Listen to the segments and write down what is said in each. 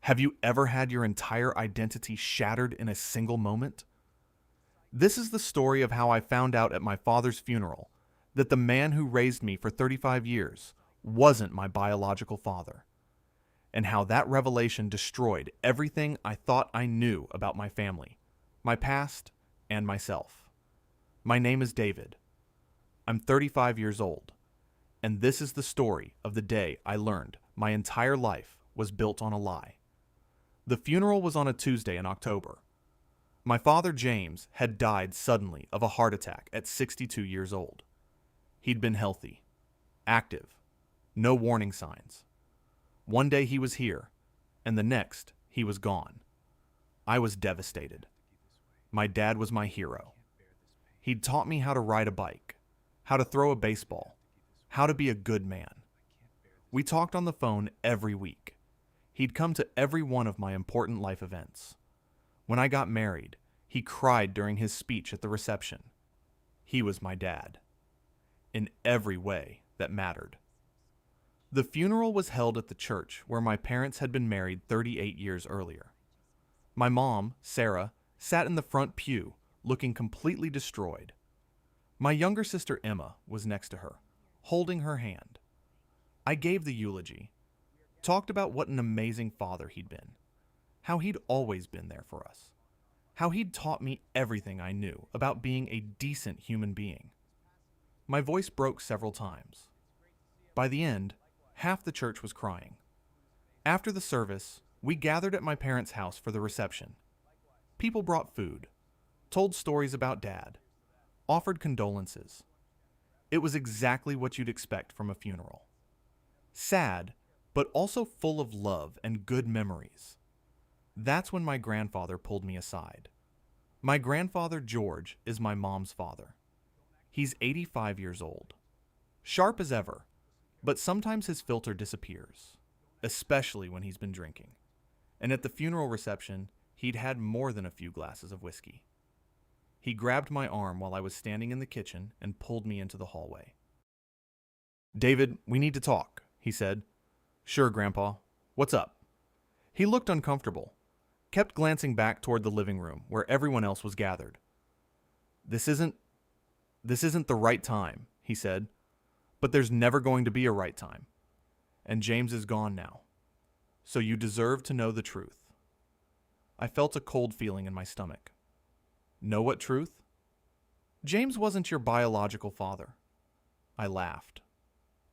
Have you ever had your entire identity shattered in a single moment? This is the story of how I found out at my father's funeral that the man who raised me for 35 years wasn't my biological father, and how that revelation destroyed everything I thought I knew about my family, my past, and myself. My name is David. I'm 35 years old, and this is the story of the day I learned my entire life was built on a lie. The funeral was on a Tuesday in October. My father, James, had died suddenly of a heart attack at 62 years old. He'd been healthy, active, no warning signs. One day he was here, and the next he was gone. I was devastated. My dad was my hero. He'd taught me how to ride a bike, how to throw a baseball, how to be a good man. We talked on the phone every week. He'd come to every one of my important life events. When I got married, he cried during his speech at the reception. He was my dad, in every way that mattered. The funeral was held at the church where my parents had been married 38 years earlier. My mom, Sarah, sat in the front pew, looking completely destroyed. My younger sister Emma was next to her, holding her hand. I gave the eulogy, talked about what an amazing father he'd been, how he'd always been there for us, how he'd taught me everything I knew about being a decent human being. My voice broke several times. By the end, half the church was crying. After the service, we gathered at my parents' house for the reception. People brought food, told stories about Dad, offered condolences. It was exactly what you'd expect from a funeral. Sad, but also full of love and good memories. That's when my grandfather pulled me aside. My grandfather, George, is my mom's father. He's 85 years old. Sharp as ever, but sometimes his filter disappears, especially when he's been drinking. And at the funeral reception, he'd had more than a few glasses of whiskey. He grabbed my arm while I was standing in the kitchen and pulled me into the hallway. "David, we need to talk," he said. "Sure, Grandpa. What's up?" He looked uncomfortable, kept glancing back toward the living room where everyone else was gathered. This isn't the right time," he said. "But there's never going to be a right time. And James is gone now. So you deserve to know the truth." I felt a cold feeling in my stomach. Know what truth? James wasn't your biological father. I laughed.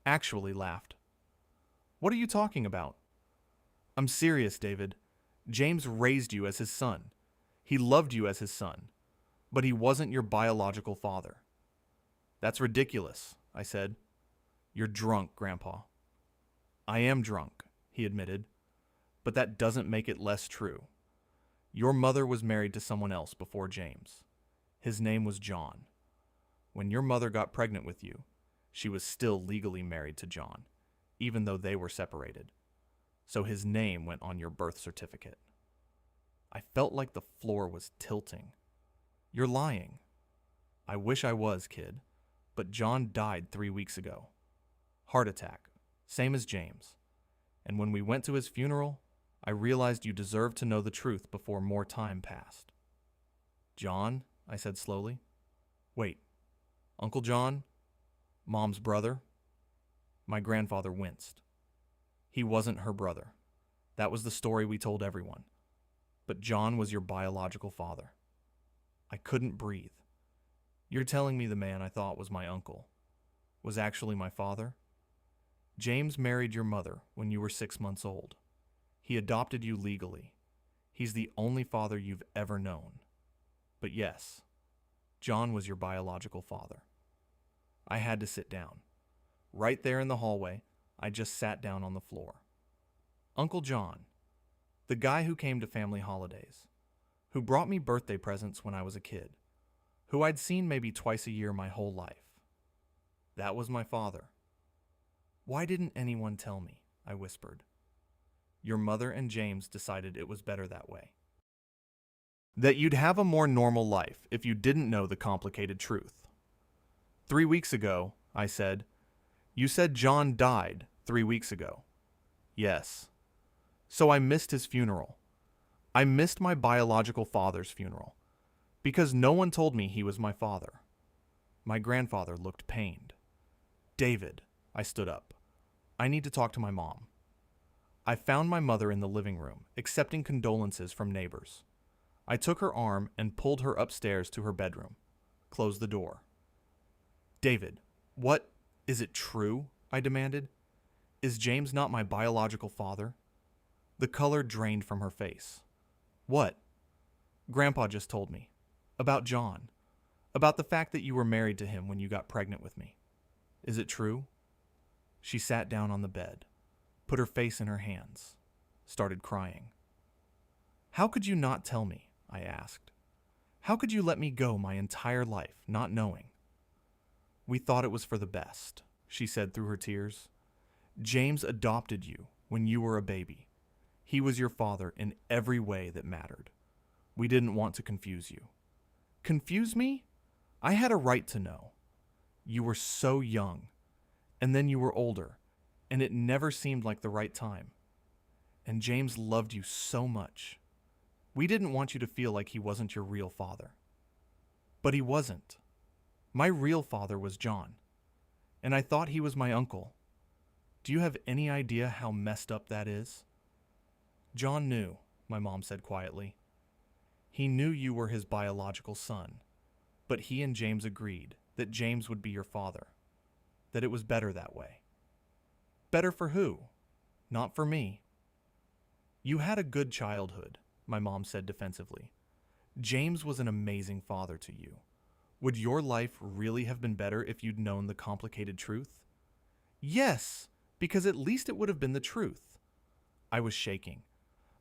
Actually laughed. What are you talking about? I'm serious, David. James raised you as his son. He loved you as his son. But he wasn't your biological father. That's ridiculous, I said. You're drunk, Grandpa. I am drunk, he admitted. But that doesn't make it less true. Your mother was married to someone else before James. His name was John. When your mother got pregnant with you, she was still legally married to John, even though they were separated. So his name went on your birth certificate. I felt like the floor was tilting. You're lying. I wish I was, kid, but John died 3 weeks ago. Heart attack, same as James. And when we went to his funeral, I realized you deserved to know the truth before more time passed. John, I said slowly. Wait, Uncle John? Mom's brother? My grandfather winced. He wasn't her brother. That was the story we told everyone. But John was your biological father. I couldn't breathe. You're telling me the man I thought was my uncle was actually my father? James married your mother when you were 6 months old. He adopted you legally. He's the only father you've ever known. But yes, John was your biological father. I had to sit down. Right there in the hallway, I just sat down on the floor. Uncle John, the guy who came to family holidays, who brought me birthday presents when I was a kid, who I'd seen maybe twice a year my whole life. That was my father. Why didn't anyone tell me? I whispered. Your mother and James decided it was better that way. That you'd have a more normal life if you didn't know the complicated truth. 3 weeks ago, I said, you said John died 3 weeks ago. Yes. So I missed his funeral. I missed my biological father's funeral because no one told me he was my father. My grandfather looked pained. David, I stood up. I need to talk to my mom. I found my mother in the living room, accepting condolences from neighbors. I took her arm and pulled her upstairs to her bedroom. Closed the door. David, what? Is it true? I demanded. Is James not my biological father? The color drained from her face. What? Grandpa just told me. About Jon. About the fact that you were married to him when you got pregnant with me. Is it true? She sat down on the bed, put her face in her hands, started crying. How could you not tell me? I asked. How could you let me go my entire life not knowing? We thought it was for the best, she said through her tears. James adopted you when you were a baby. He was your father in every way that mattered. We didn't want to confuse you. Confuse me? I had a right to know. You were so young, and then you were older, and it never seemed like the right time. And James loved you so much. We didn't want you to feel like he wasn't your real father. But he wasn't. My real father was Jon, and I thought he was my uncle. Do you have any idea how messed up that is? Jon knew, my mom said quietly. He knew you were his biological son, but he and James agreed that James would be your father, that it was better that way. Better for who? Not for me. You had a good childhood, my mom said defensively. James was an amazing father to you. Would your life really have been better if you'd known the complicated truth? Yes, because at least it would have been the truth. I was shaking.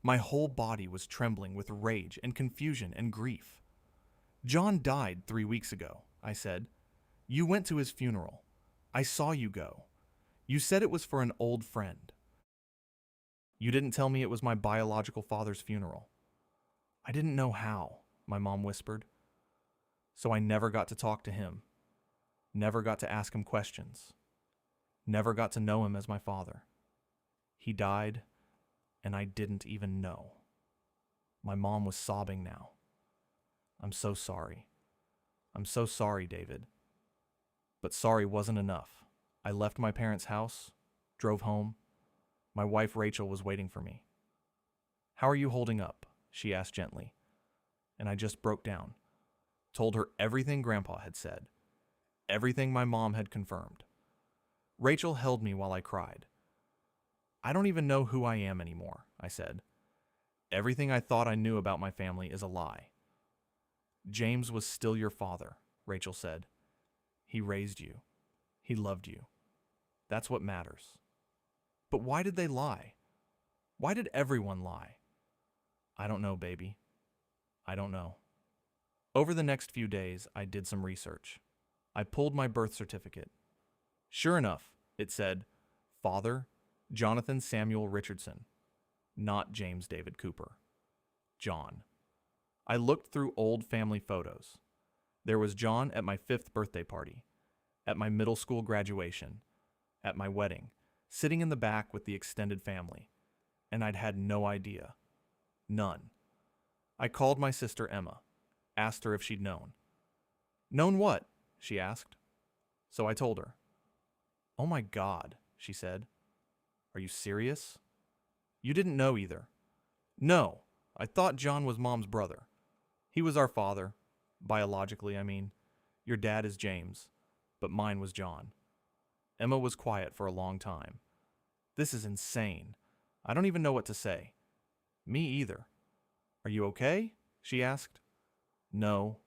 My whole body was trembling with rage and confusion and grief. Jon died 3 weeks ago, I said. You went to his funeral. I saw you go. You said it was for an old friend. You didn't tell me it was my biological father's funeral. I didn't know how, my mom whispered. So I never got to talk to him. Never got to ask him questions. Never got to know him as my father. He died, and I didn't even know. My mom was sobbing now. I'm so sorry. I'm so sorry, David. But sorry wasn't enough. I left my parents' house, drove home. My wife Rachel was waiting for me. How are you holding up? She asked gently. And I just broke down. Told her everything Grandpa had said. Everything my mom had confirmed. Rachel held me while I cried. I don't even know who I am anymore, I said. Everything I thought I knew about my family is a lie. James was still your father, Rachel said. He raised you. He loved you. That's what matters. But why did they lie? Why did everyone lie? I don't know, baby. I don't know. Over the next few days, I did some research. I pulled my birth certificate. Sure enough, it said, Father, Jonathan Samuel Richardson, not James David Cooper. Jon. I looked through old family photos. There was Jon at my 5th birthday party, at my middle school graduation, at my wedding, sitting in the back with the extended family, and I'd had no idea. None. I called my sister Emma, asked her if she'd known. Known what? She asked. So I told her. Oh my God, she said. Are you serious? You didn't know either. No, I thought Jon was Mom's brother. He was our father, biologically, I mean. Your dad is James, but mine was Jon. Emma was quiet for a long time. This is insane. I don't even know what to say. Me either. Are you okay? She asked. No,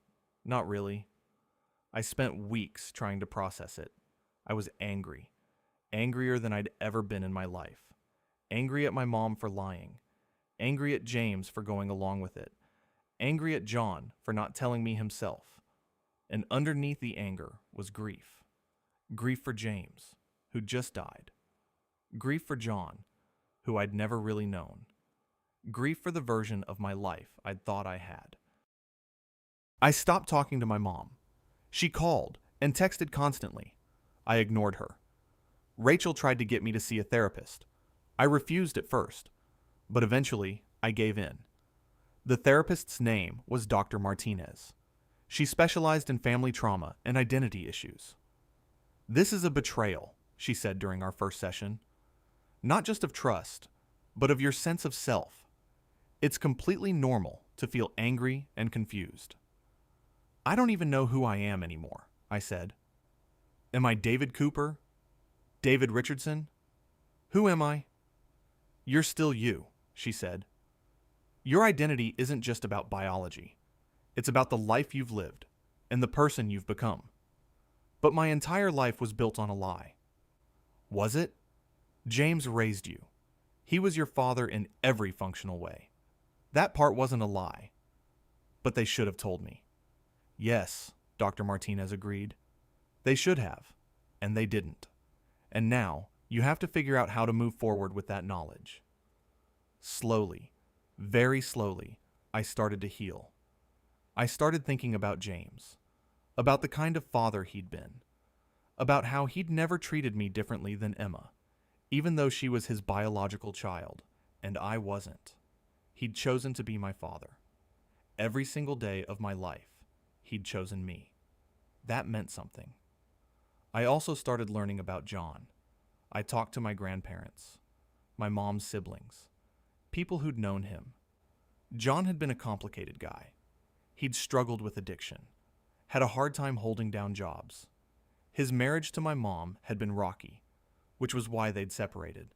not really. I spent weeks trying to process it. I was angry. Angrier than I'd ever been in my life. Angry at my mom for lying. Angry at James for going along with it. Angry at Jon for not telling me himself. And underneath the anger was grief. Grief for James, who just died. Grief for Jon, who I'd never really known. Grief for the version of my life I'd thought I had. I stopped talking to my mom. She called and texted constantly. I ignored her. Rachel tried to get me to see a therapist. I refused at first. But eventually, I gave in. The therapist's name was Dr. Martinez. She specialized in family trauma and identity issues. "This is a betrayal," she said during our first session. "Not just of trust, but of your sense of self. It's completely normal to feel angry and confused." "I don't even know who I am anymore," I said. "Am I David Cooper? David Richardson? Who am I?" "You're still you," she said. "Your identity isn't just about biology. It's about the life you've lived and the person you've become." "But my entire life was built on a lie." "Was it? James raised you. He was your father in every functional way. That part wasn't a lie. But they should have told me." "Yes," Dr. Martinez agreed. "They should have, and they didn't. And now, you have to figure out how to move forward with that knowledge." Slowly, very slowly, I started to heal. I started thinking about James, about the kind of father he'd been, about how he'd never treated me differently than Emma, even though she was his biological child, and I wasn't. He'd chosen to be my father. Every single day of my life, he'd chosen me. That meant something. I also started learning about Jon. I talked to my grandparents, my mom's siblings, people who'd known him. Jon had been a complicated guy. He'd struggled with addiction, had a hard time holding down jobs. His marriage to my mom had been rocky, which was why they'd separated.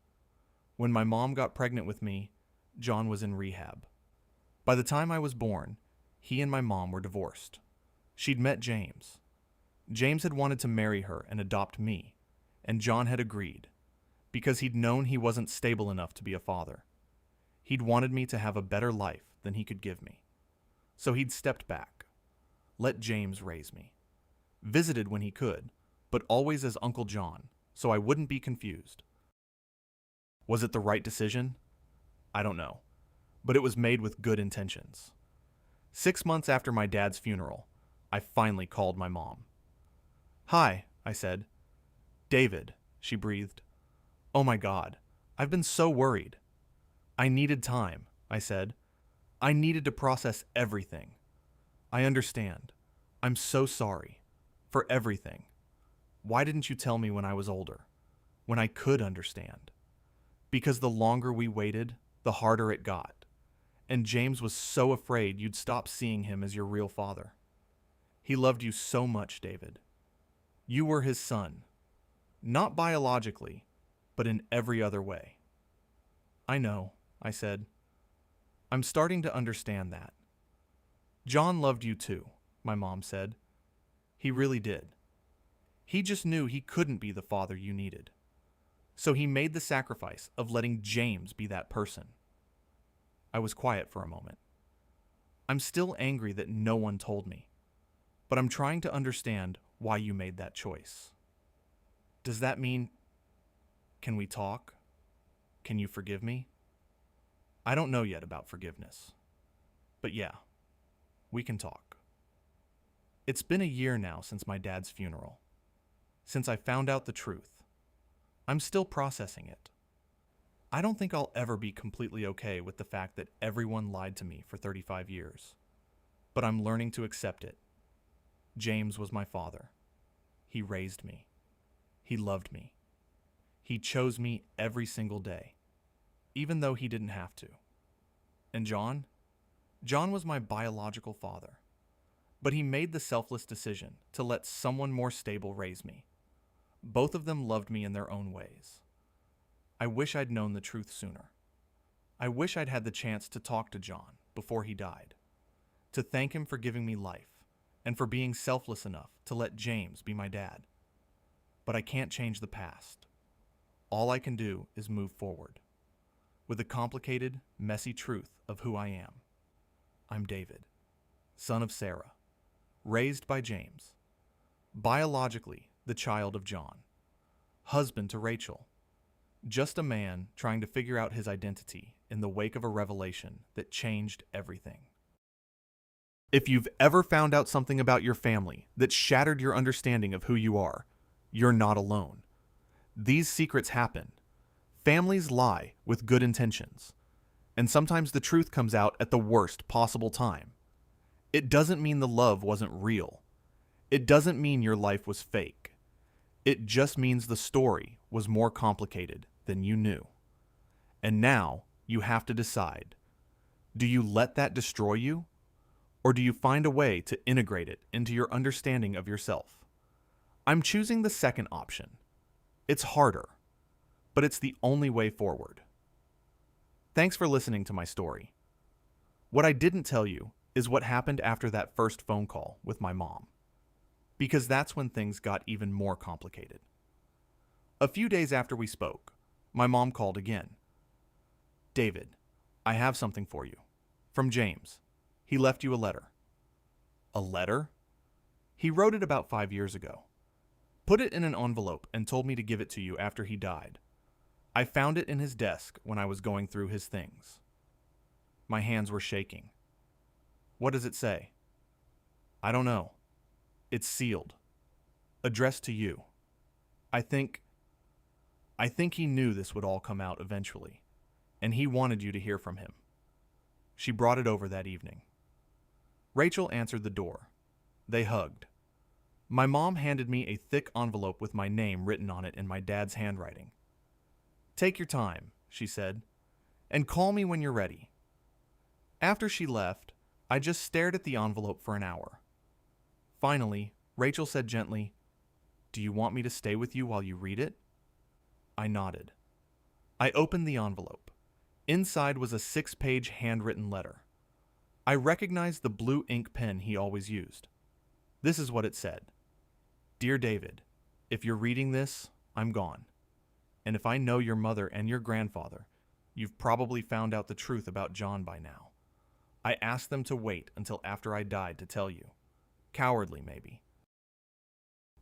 When my mom got pregnant with me, Jon was in rehab. By the time I was born, he and my mom were divorced. She'd met James. James had wanted to marry her and adopt me, and Jon had agreed, because he'd known he wasn't stable enough to be a father. He'd wanted me to have a better life than he could give me. So he'd stepped back, let James raise me, visited when he could, but always as Uncle Jon, so I wouldn't be confused. Was it the right decision? I don't know, but it was made with good intentions. 6 months after my dad's funeral, I finally called my mom. "Hi," I said. "David," she breathed. "Oh my God, I've been so worried." "I needed time," I said. "I needed to process everything. I understand. I'm so sorry. For everything. Why didn't you tell me when I was older? When I could understand?" "Because the longer we waited, the harder it got. And James was so afraid you'd stop seeing him as your real father. He loved you so much, David. You were his son. Not biologically, but in every other way." "I know," I said. "I'm starting to understand that." "Jon loved you too," my mom said. "He really did. He just knew he couldn't be the father you needed. So he made the sacrifice of letting James be that person." I was quiet for a moment. "I'm still angry that no one told me, but I'm trying to understand why you made that choice. Does that mean... Can we talk? Can you forgive me?" "I don't know yet about forgiveness. But yeah, we can talk." It's been a year now since my dad's funeral. Since I found out the truth. I'm still processing it. I don't think I'll ever be completely okay with the fact that everyone lied to me for 35 years. But I'm learning to accept it. James was my father. He raised me. He loved me. He chose me every single day, even though he didn't have to. And Jon? Jon was my biological father. But he made the selfless decision to let someone more stable raise me. Both of them loved me in their own ways. I wish I'd known the truth sooner. I wish I'd had the chance to talk to Jon before he died, to thank him for giving me life and for being selfless enough to let James be my dad. But I can't change the past. All I can do is move forward, with the complicated, messy truth of who I am. I'm David, son of Sarah, raised by James, biologically the child of Jon, husband to Rachel, just a man trying to figure out his identity in the wake of a revelation that changed everything. If you've ever found out something about your family that shattered your understanding of who you are, you're not alone. These secrets happen. Families lie with good intentions. And sometimes the truth comes out at the worst possible time. It doesn't mean the love wasn't real. It doesn't mean your life was fake. It just means the story was more complicated than you knew. And now you have to decide. Do you let that destroy you? Or do you find a way to integrate it into your understanding of yourself? I'm choosing the second option. It's harder, but it's the only way forward. Thanks for listening to my story. What I didn't tell you is what happened after that first phone call with my mom, because that's when things got even more complicated. A few days after we spoke, my mom called again. David, I have something for you. From James. He left you a letter. A letter? He wrote it about 5 years ago. Put it in an envelope and told me to give it to you after he died. I found it in his desk when I was going through his things. My hands were shaking. What does it say? I don't know. It's sealed. Addressed to you. I think he knew this would all come out eventually, and he wanted you to hear from him. She brought it over that evening. Rachel answered the door. They hugged. My mom handed me a thick envelope with my name written on it in my dad's handwriting. Take your time, she said, and call me when you're ready. After she left, I just stared at the envelope for an hour. Finally, Rachel said gently, Do you want me to stay with you while you read it? I nodded. I opened the envelope. Inside was a 6-page handwritten letter. I recognized the blue ink pen he always used. This is what it said. Dear David, if you're reading this, I'm gone. And if I know your mother and your grandfather, you've probably found out the truth about Jon by now. I asked them to wait until after I died to tell you. Cowardly, maybe.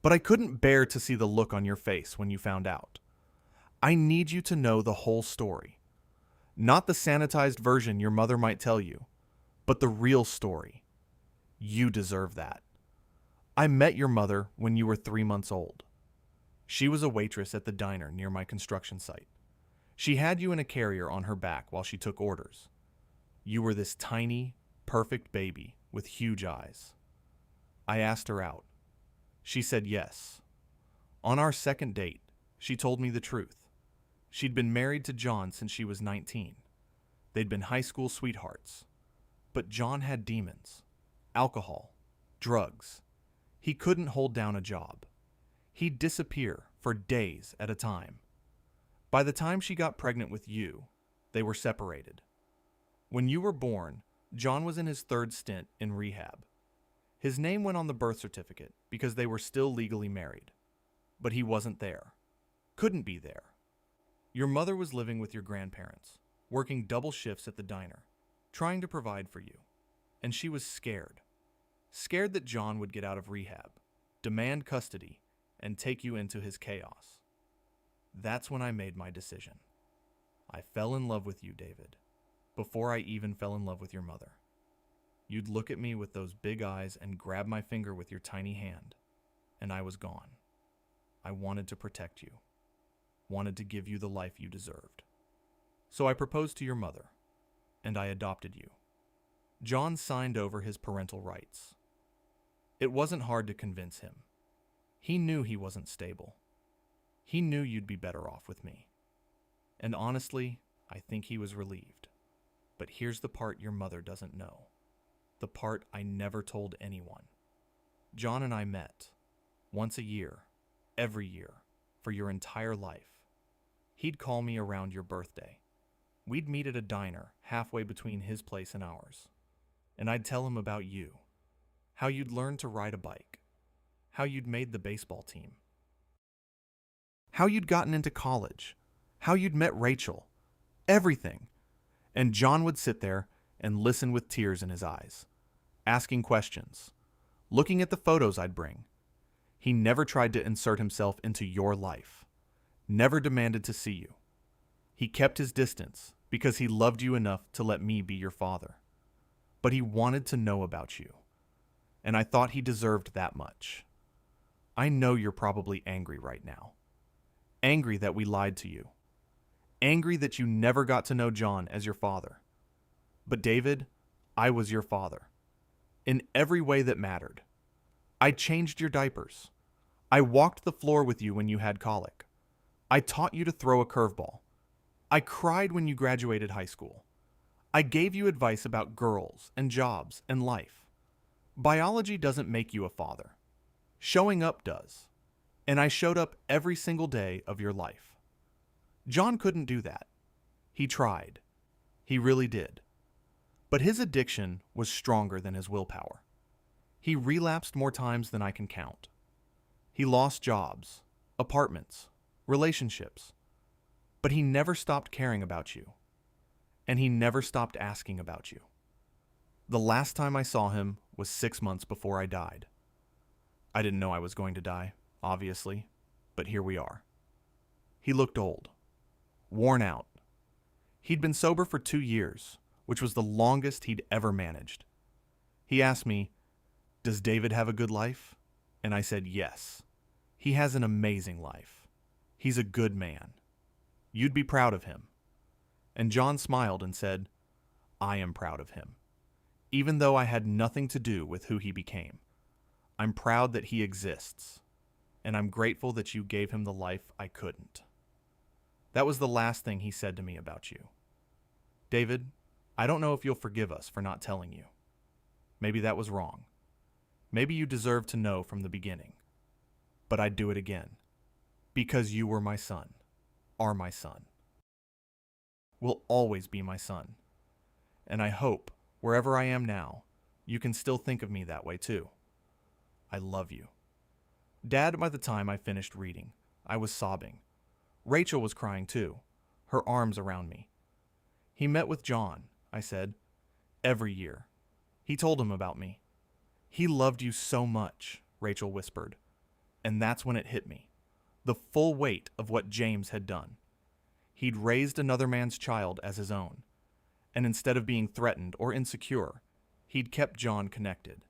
But I couldn't bear to see the look on your face when you found out. I need you to know the whole story. Not the sanitized version your mother might tell you, but the real story. You deserve that. I met your mother when you were 3 months old. She was a waitress at the diner near my construction site. She had you in a carrier on her back while she took orders. You were this tiny, perfect baby with huge eyes. I asked her out. She said yes. On our second date, she told me the truth. She'd been married to Jon since she was 19. They'd been high school sweethearts. But Jon had demons, alcohol, drugs. He couldn't hold down a job. He'd disappear for days at a time. By the time she got pregnant with you, they were separated. When you were born, Jon was in his 3rd stint in rehab. His name went on the birth certificate because they were still legally married. But he wasn't there. Couldn't be there. Your mother was living with your grandparents, working double shifts at the diner, trying to provide for you. And she was scared. Scared that Jon would get out of rehab, demand custody, and take you into his chaos. That's when I made my decision. I fell in love with you, David, before I even fell in love with your mother. You'd look at me with those big eyes and grab my finger with your tiny hand, and I was gone. I wanted to protect you, wanted to give you the life you deserved. So I proposed to your mother, and I adopted you. Jon signed over his parental rights. It wasn't hard to convince him. He knew he wasn't stable. He knew you'd be better off with me. And honestly, I think he was relieved. But here's the part your mother doesn't know. The part I never told anyone. Jon and I met once a year, every year, for your entire life. He'd call me around your birthday. We'd meet at a diner halfway between his place and ours. And I'd tell him about you. How you'd learned to ride a bike. How you'd made the baseball team. How you'd gotten into college. How you'd met Rachel. Everything. And Jon would sit there and listen with tears in his eyes, asking questions, looking at the photos I'd bring. He never tried to insert himself into your life, never demanded to see you. He kept his distance because he loved you enough to let me be your father. But he wanted to know about you, and I thought he deserved that much. I know you're probably angry right now. Angry that we lied to you. Angry that you never got to know Jon as your father. But David, I was your father. In every way that mattered. I changed your diapers. I walked the floor with you when you had colic. I taught you to throw a curveball. I cried when you graduated high school. I gave you advice about girls and jobs and life. Biology doesn't make you a father. Showing up does. And I showed up every single day of your life. Jon couldn't do that. He tried. He really did. But his addiction was stronger than his willpower. He relapsed more times than I can count. He lost jobs, apartments, relationships. But he never stopped caring about you. And he never stopped asking about you. The last time I saw him was 6 months before I died. I didn't know I was going to die, obviously, but here we are. He looked old, worn out. He'd been sober for 2 years, which was the longest he'd ever managed. He asked me, "Does David have a good life?" And I said, "Yes. He has an amazing life. He's a good man. You'd be proud of him." And Jon smiled and said, "I am proud of him. Even though I had nothing to do with who he became. I'm proud that he exists, and I'm grateful that you gave him the life I couldn't." That was the last thing he said to me about you. David, I don't know if you'll forgive us for not telling you. Maybe that was wrong. Maybe you deserve to know from the beginning. But I'd do it again. Because you were my son. Are my son. Will always be my son. And I hope, wherever I am now, you can still think of me that way too. I love you. Dad, by the time I finished reading, I was sobbing. Rachel was crying too, her arms around me. He met with Jon, I said, every year. He told him about me. He loved you so much, Rachel whispered. And that's when it hit me. The full weight of what James had done. He'd raised another man's child as his own. And instead of being threatened or insecure, he'd kept Jon connected.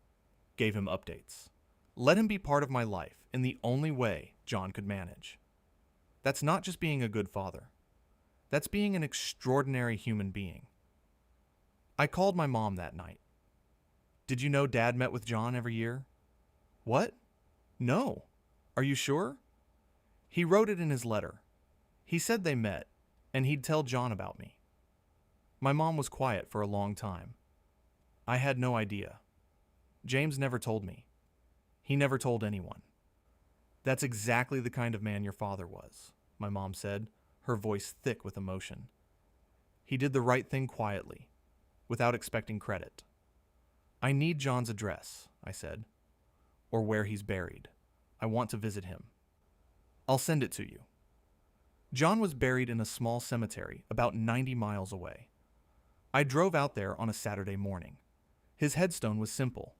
Gave him updates. Let him be part of my life in the only way Jon could manage. That's not just being a good father. That's being an extraordinary human being. I called my mom that night. "Did you know Dad met with Jon every year?" "What? No. Are you sure?" "He wrote it in his letter. He said they met, and he'd tell Jon about me." My mom was quiet for a long time. I had no idea. James never told me. He never told anyone. "That's exactly the kind of man your father was," my mom said, her voice thick with emotion. "He did the right thing quietly, without expecting credit." "I need Jon's address," I said, "or where he's buried. I want to visit him." "I'll send it to you." Jon was buried in a small cemetery about 90 miles away. I drove out there on a Saturday morning. His headstone was simple.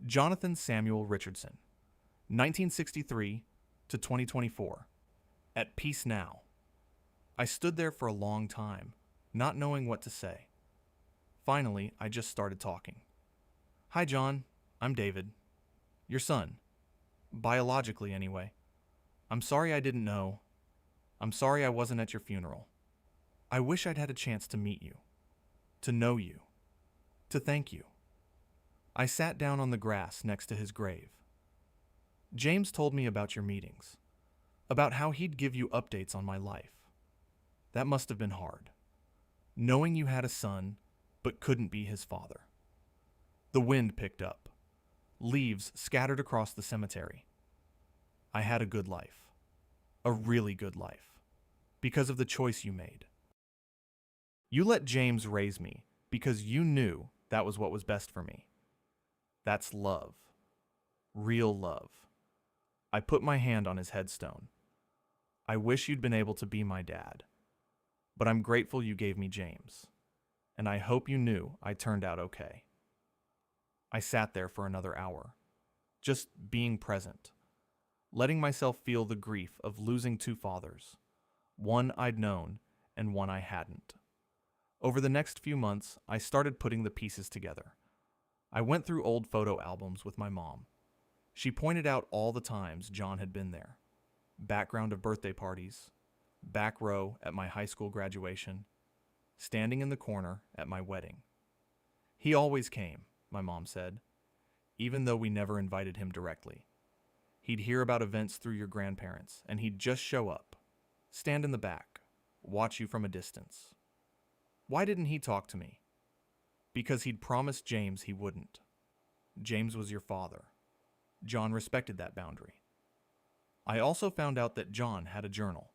Jonathan Samuel Richardson, 1963 to 2024. At peace now. I stood there for a long time, not knowing what to say. Finally, I just started talking. "Hi, Jon. I'm David. Your son. Biologically, anyway. I'm sorry I didn't know. I'm sorry I wasn't at your funeral. I wish I'd had a chance to meet you. To know you. To thank you." I sat down on the grass next to his grave. "James told me about your meetings. About how he'd give you updates on my life. That must have been hard. Knowing you had a son, but couldn't be his father." The wind picked up. Leaves scattered across the cemetery. "I had a good life. A really good life. Because of the choice you made. You let James raise me because you knew that was what was best for me. That's love. Real love." I put my hand on his headstone. "I wish you'd been able to be my dad. But I'm grateful you gave me James. And I hope you knew I turned out okay." I sat there for another hour, just being present, letting myself feel the grief of losing 2 fathers, one I'd known and one I hadn't. Over the next few months, I started putting the pieces together. I went through old photo albums with my mom. She pointed out all the times Jon had been there. Background of birthday parties, back row at my high school graduation, standing in the corner at my wedding. He always came, my mom said, even though we never invited him directly. He'd hear about events through your grandparents, and he'd just show up, stand in the back, watch you from a distance. Why didn't he talk to me? Because he'd promised James he wouldn't. James was your father. Jon respected that boundary. I also found out that Jon had a journal.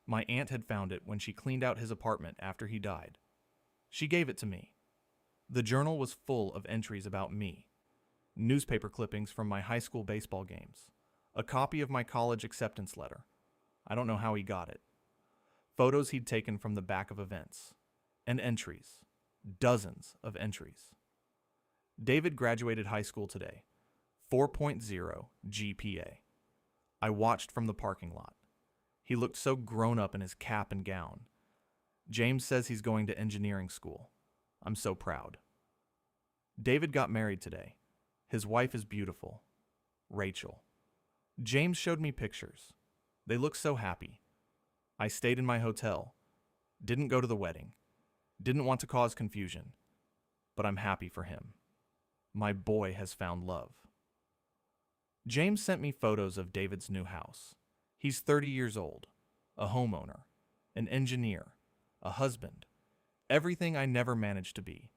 My aunt had found it when she cleaned out his apartment after he died. She gave it to me. The journal was full of entries about me, newspaper clippings from my high school baseball games, a copy of my college acceptance letter. I don't know how he got it. Photos he'd taken from the back of events, and entries, dozens of entries. David graduated high school today, 4.0 GPA. I watched from the parking lot. He looked so grown up in his cap and gown. James says he's going to engineering school. I'm so proud. David got married today. His wife is beautiful, Rachel. James showed me pictures. They look so happy. I stayed in my hotel, didn't go to the wedding, didn't want to cause confusion, but I'm happy for him. My boy has found love. James sent me photos of David's new house. He's 30 years old, a homeowner, an engineer, a husband, everything I never managed to be.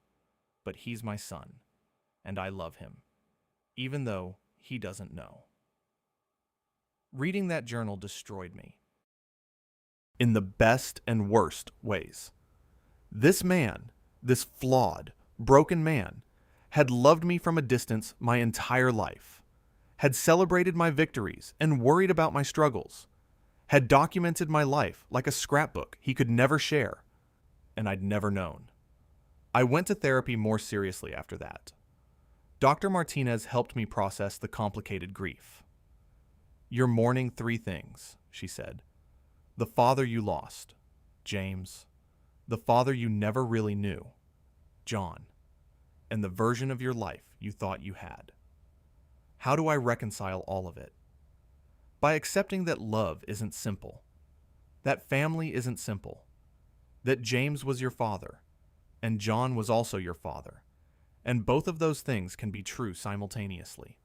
But he's my son, and I love him, even though he doesn't know. Reading that journal destroyed me. In the best and worst ways. This man, this flawed, broken man, had loved me from a distance my entire life, had celebrated my victories and worried about my struggles, had documented my life like a scrapbook he could never share, and I'd never known. I went to therapy more seriously after that. Dr. Martinez helped me process the complicated grief. You're mourning 3 things, she said. The father you lost, James, the father you never really knew, Jon, and the version of your life you thought you had. How do I reconcile all of it? By accepting that love isn't simple, that family isn't simple, that James was your father, and Jon was also your father, and both of those things can be true simultaneously.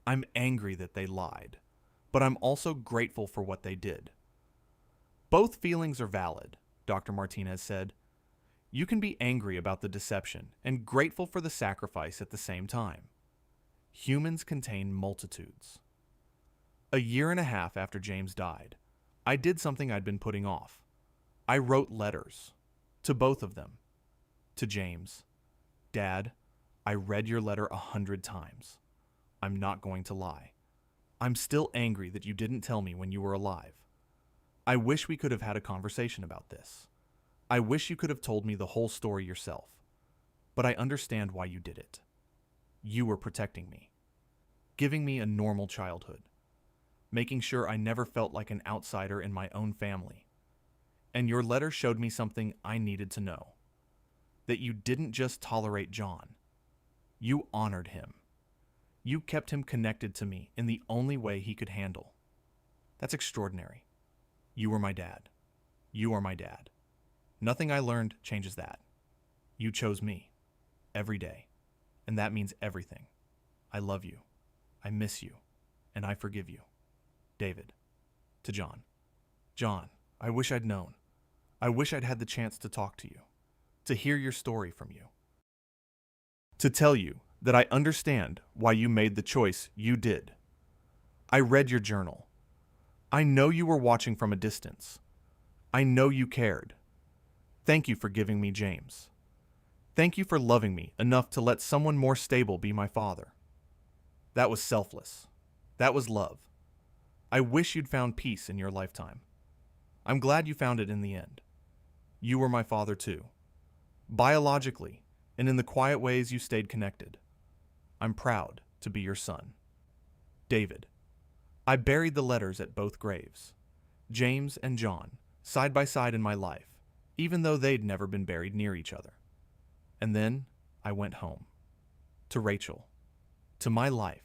I'm angry that they lied, but I'm also grateful for what they did. Both feelings are valid, Dr. Martinez said. You can be angry about the deception and grateful for the sacrifice at the same time. Humans contain multitudes. A year and a half after James died, I did something I'd been putting off. I wrote letters. To both of them. To James. Dad, I read your letter 100 times. I'm not going to lie. I'm still angry that you didn't tell me when you were alive. I wish we could have had a conversation about this. I wish you could have told me the whole story yourself. But I understand why you did it. You were protecting me. Giving me a normal childhood. Making sure I never felt like an outsider in my own family. And your letter showed me something I needed to know. That you didn't just tolerate Jon. You honored him. You kept him connected to me in the only way he could handle. That's extraordinary. You were my dad. You are my dad. Nothing I learned changes that. You chose me. Every day. And that means everything. I love you. I miss you. And I forgive you. David. To Jon. Jon, I wish I'd known. I wish I'd had the chance to talk to you. To hear your story from you. To tell you that I understand why you made the choice you did. I read your journal. I know you were watching from a distance. I know you cared. Thank you for giving me James. Thank you for loving me enough to let someone more stable be my father. That was selfless. That was love. I wish you'd found peace in your lifetime. I'm glad you found it in the end. You were my father too. Biologically, and in the quiet ways you stayed connected. I'm proud to be your son. David. I buried the letters at both graves. James and Jon, side by side in my life, even though they'd never been buried near each other. And then I went home. To Rachel. To my life.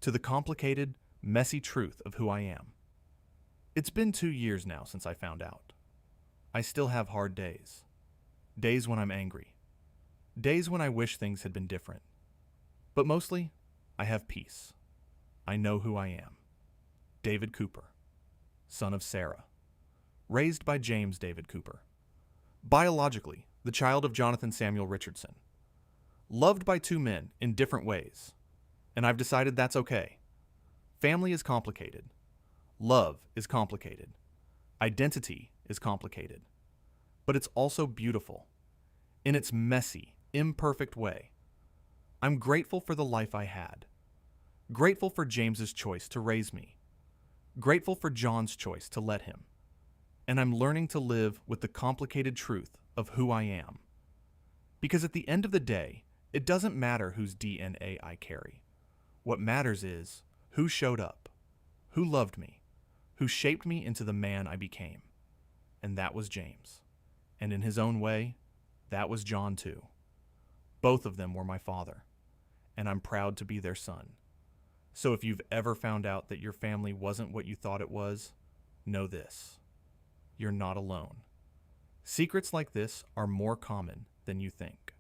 To the complicated, messy truth of who I am. It's been 2 years now since I found out. I still have hard days. Days when I'm angry. Days when I wish things had been different. But mostly, I have peace. I know who I am. David Cooper, son of Sarah. Raised by James David Cooper. Biologically, the child of Jonathan Samuel Richardson. Loved by two men in different ways. And I've decided that's okay. Family is complicated. Love is complicated. Identity is complicated. But it's also beautiful. In its messy, imperfect way. I'm grateful for the life I had. Grateful for James's choice to raise me. Grateful for John's choice to let him. And I'm learning to live with the complicated truth of who I am. Because at the end of the day, it doesn't matter whose DNA I carry. What matters is who showed up, who loved me, who shaped me into the man I became. And that was James. And in his own way, that was John too. Both of them were my father, and I'm proud to be their son. So if you've ever found out that your family wasn't what you thought it was, know this: you're not alone. Secrets like this are more common than you think,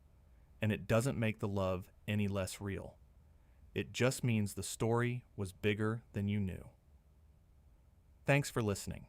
and it doesn't make the love any less real. It just means the story was bigger than you knew. Thanks for listening.